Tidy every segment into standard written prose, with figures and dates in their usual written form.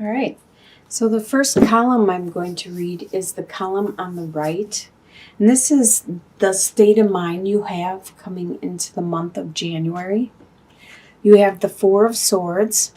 All right. So the first column I'm going to read is the column on the right. And this is the state of mind you have coming into the month of January. You have the Four of Swords,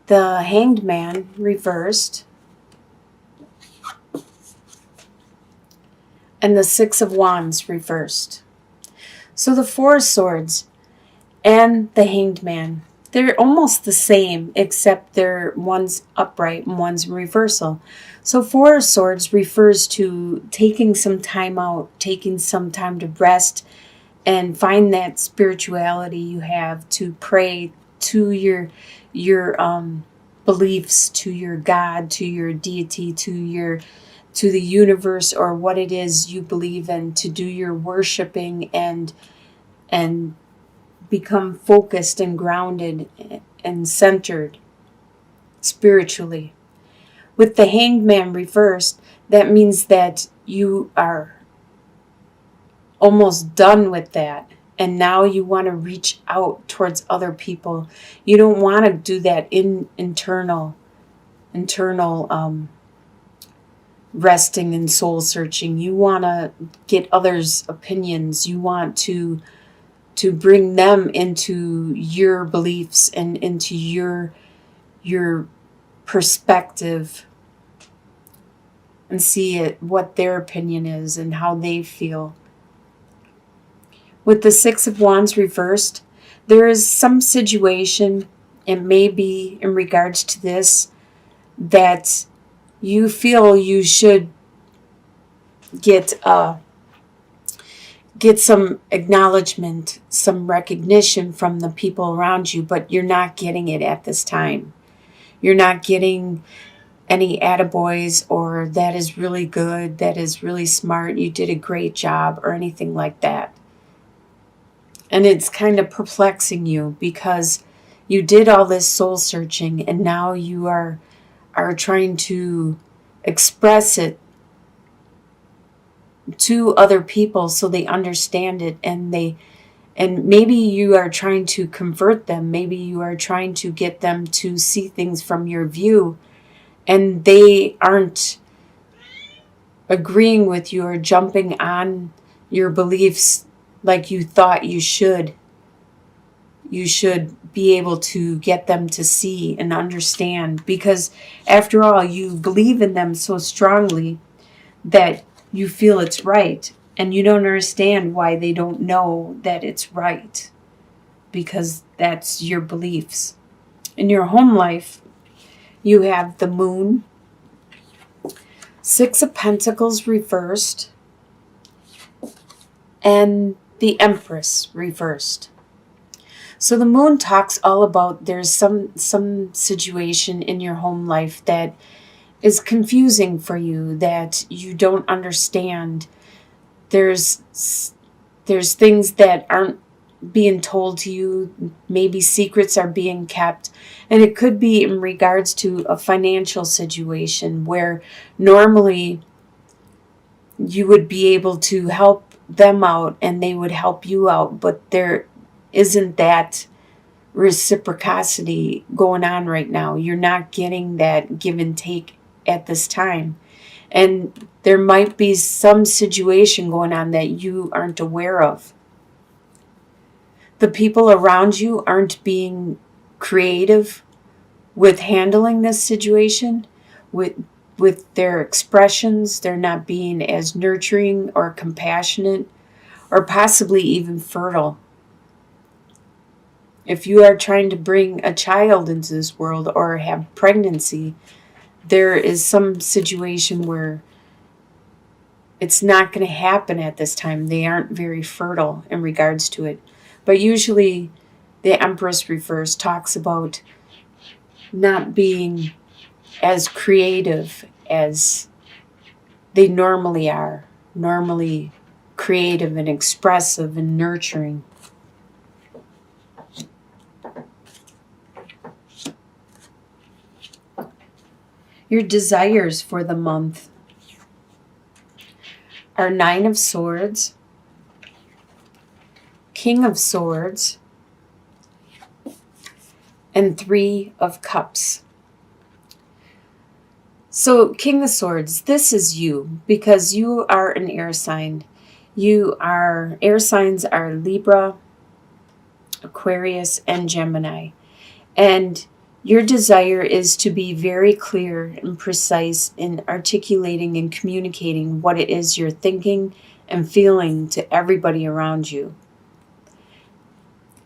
the Hanged Man reversed, and the Six of Wands reversed. So the Four of Swords and the Hanged Man, they're almost the same, except one's upright and one's in reversal. So Four of Swords refers to taking some time out, taking some time to rest and find that spirituality you have, to pray to your beliefs, to your God, to your deity, to the universe, or what it is you believe in, to do your worshiping and become focused and grounded and centered spiritually. With the Hanged Man reversed, that means that you are almost done with that, and now you want to reach out towards other people. You don't want to do that internal resting and soul searching. You want to get others' opinions. You want to bring them into your beliefs and into your perspective, and see what their opinion is and how they feel. With the Six of Wands reversed, there is some situation, it may be in regards to this, that you feel you should get some acknowledgement, some recognition from the people around you, but you're not getting it at this time. You're not getting any attaboys or that is really good, that is really smart, you did a great job, or anything like that. And it's kind of perplexing you because you did all this soul searching and now you are trying to express it to other people so they understand it, and maybe you are trying to convert them, maybe you are trying to get them to see things from your view, and they aren't agreeing with you or jumping on your beliefs like you thought you should. You should be able to get them to see and understand, because after all, you believe in them so strongly that you feel it's right, and you don't understand why they don't know that it's right, because that's your beliefs. In your home life, you have the Moon, Six of Pentacles reversed, and the Empress reversed. So the Moon talks all about there's some situation in your home life that is confusing for you, that you don't understand. There's things that aren't being told to you. Maybe secrets are being kept. And it could be in regards to a financial situation where normally you would be able to help them out and they would help you out, but there isn't that reciprocity going on right now. You're not getting that give and take at this time. And there might be some situation going on that you aren't aware of. The people around you aren't being creative with handling this situation, with their expressions. They're not being as nurturing or compassionate or possibly even fertile. If you are trying to bring a child into this world or have pregnancy, there is some situation where it's not going to happen at this time. They aren't very fertile in regards to it. But usually the Empress reverse talks about not being as creative as they normally are. Normally creative and expressive and nurturing. Your desires for the month are Nine of Swords, King of Swords, and 3 of Cups. So, King of Swords, this is you, because you are an air sign. Air signs are Libra, Aquarius, and Gemini. And your desire is to be very clear and precise in articulating and communicating what it is you're thinking and feeling to everybody around you.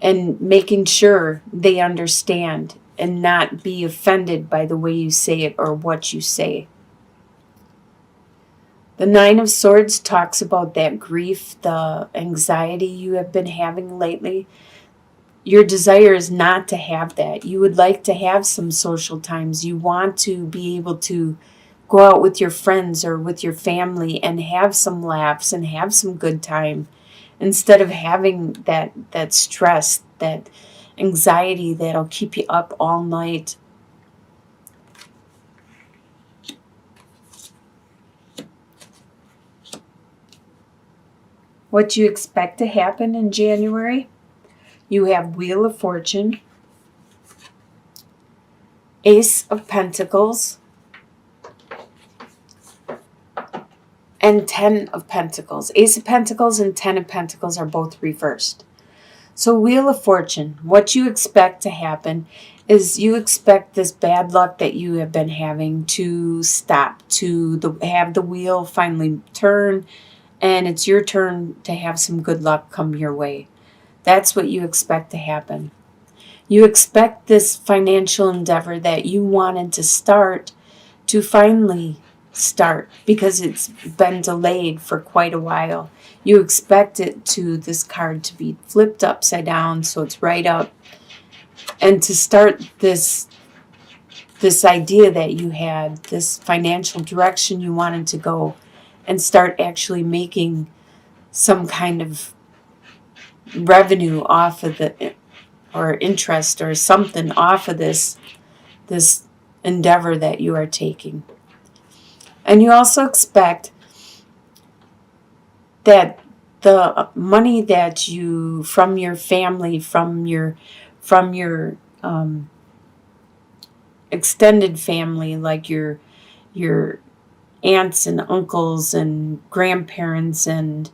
And making sure they understand and not be offended by the way you say it or what you say. The 9 of Swords talks about that grief, the anxiety you have been having lately. Your desire is not to have that. You would like to have some social times. You want to be able to go out with your friends or with your family and have some laughs and have some good time, instead of having that stress, that anxiety that'll keep you up all night. What do you expect to happen in January? You have Wheel of Fortune, Ace of Pentacles, and 10 of Pentacles. Ace of Pentacles and 10 of Pentacles are both reversed. So Wheel of Fortune, what you expect to happen is you expect this bad luck that you have been having to stop, to have the wheel finally turn, and it's your turn to have some good luck come your way. That's what you expect to happen. You expect this financial endeavor that you wanted to start to finally start, because it's been delayed for quite a while. You expect this card to be flipped upside down so it's right up, and to start this idea that you had, this financial direction you wanted to go, and start actually making some kind of revenue off of or interest or something off of this endeavor that you are taking. And you also expect that the money that you, from your family, from your extended family, like your aunts and uncles and grandparents and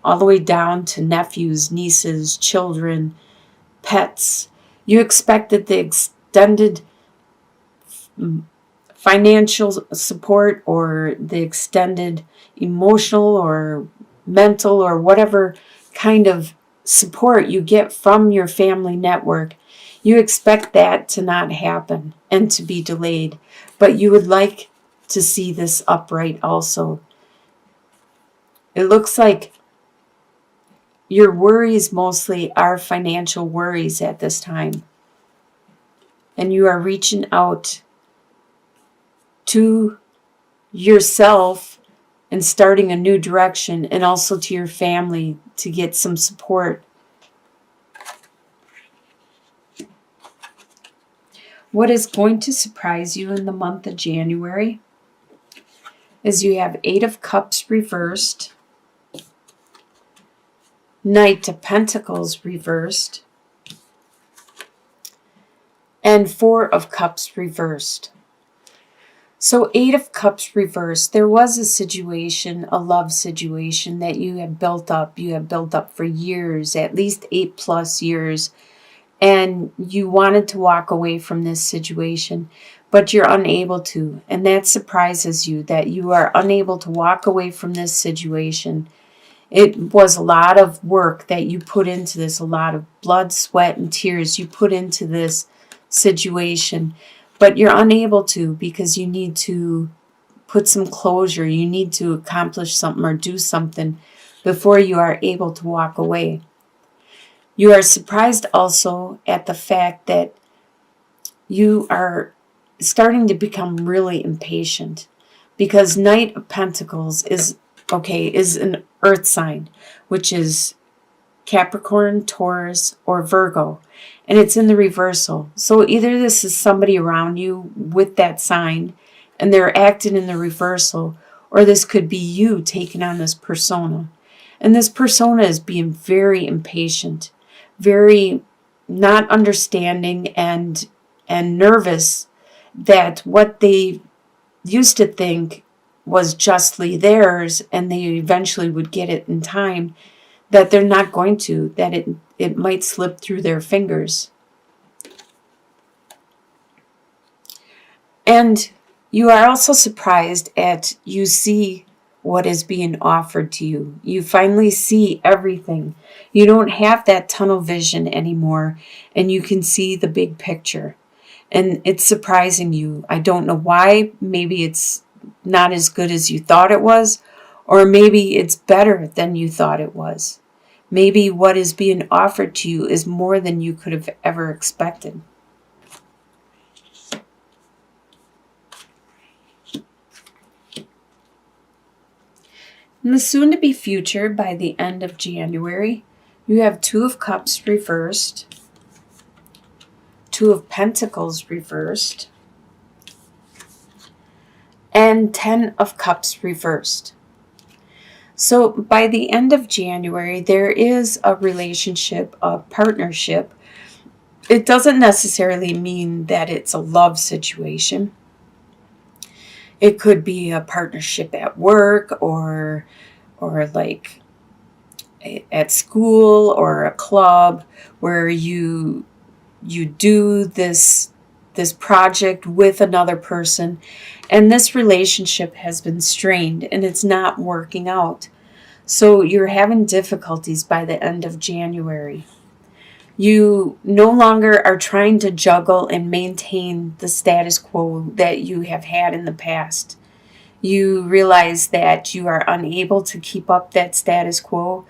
all the way down to nephews, nieces, children, pets, you expect that the extended financial support or the extended emotional or mental or whatever kind of support you get from your family network, you expect that to not happen and to be delayed. But you would like to see this upright also. It looks like your worries mostly are financial worries at this time. And you are reaching out to yourself and starting a new direction, and also to your family to get some support. What is going to surprise you in the month of January is you have 8 of Cups reversed, Knight of Pentacles reversed, and 4 of Cups reversed. So 8 of Cups reversed, there was a situation, a love situation that you have built up. You have built up for years, at least 8+ years. And you wanted to walk away from this situation, but you're unable to. And that surprises you, that you are unable to walk away from this situation. It was a lot of work that you put into this, a lot of blood, sweat, and tears you put into this situation. But you're unable to, because you need to put some closure. You need to accomplish something or do something before you are able to walk away. You are surprised also at the fact that you are starting to become really impatient, because Knight of Pentacles is an earth sign, which is Capricorn, Taurus, or Virgo, and it's in the reversal. So either this is somebody around you with that sign and they're acting in the reversal, or this could be you taking on this persona. And this persona is being very impatient, very not understanding and nervous that what they used to think was justly theirs and they eventually would get it in time, that they're not going to, that it might slip through their fingers. And you are also surprised at you see what is being offered to you. You finally see everything. You don't have that tunnel vision anymore, and you can see the big picture. And it's surprising you. I don't know why. Maybe it's not as good as you thought it was, or maybe it's better than you thought it was. Maybe what is being offered to you is more than you could have ever expected. In the soon-to-be future, by the end of January, you have Two of Cups reversed, Two of Pentacles reversed, and 10 of Cups reversed. So by the end of January, there is a relationship, a partnership. It doesn't necessarily mean that it's a love situation. It could be a partnership at work or like at school or a club where you do this project with another person, and this relationship has been strained and it's not working out. So you're having difficulties by the end of January. You no longer are trying to juggle and maintain the status quo that you have had in the past. You realize that you are unable to keep up that status quo,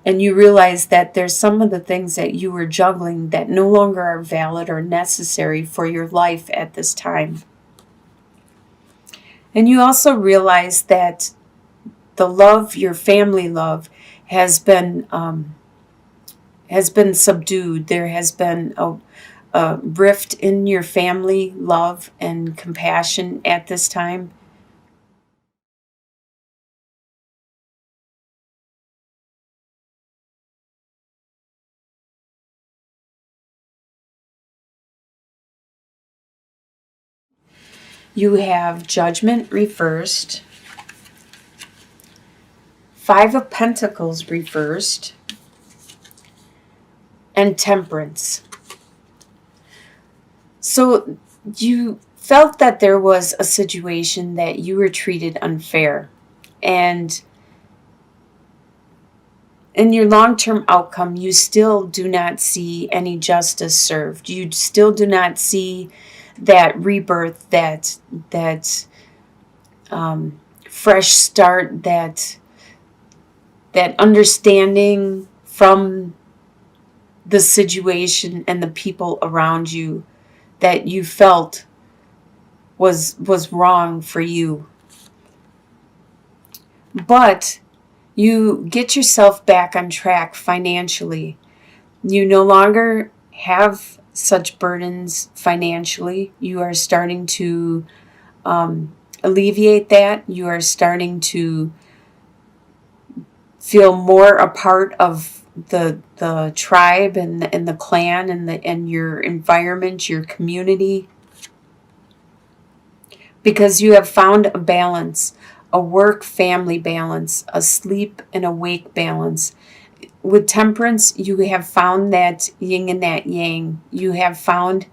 and you realize that there's some of the things that you were juggling that no longer are valid or necessary for your life at this time. And you also realize that the love, your family love, has been subdued. There has been a rift in your family love and compassion at this time. You have Judgment reversed, Five of Pentacles reversed, and Temperance. So you felt that there was a situation that you were treated unfair, and in your long-term outcome, you still do not see any justice served. You still do not see that rebirth, that fresh start, that understanding from the situation and the people around you that you felt was wrong for you. But you get yourself back on track financially. You no longer have such burdens financially. You are starting to alleviate that. You are starting to feel more a part of the tribe and the clan and your environment, your community, because you have found a balance, a work-family balance, a sleep and awake balance. With Temperance, you have found that yin and that yang. You have found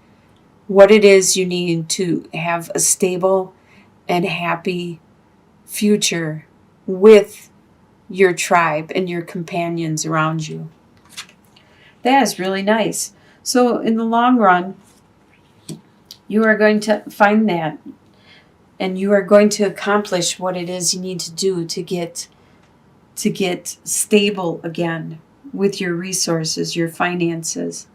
what it is you need to have a stable and happy future with your tribe and your companions around you. That is really nice. So in the long run, you are going to find that, and you are going to accomplish what it is you need to do to get stable again with your resources, your finances.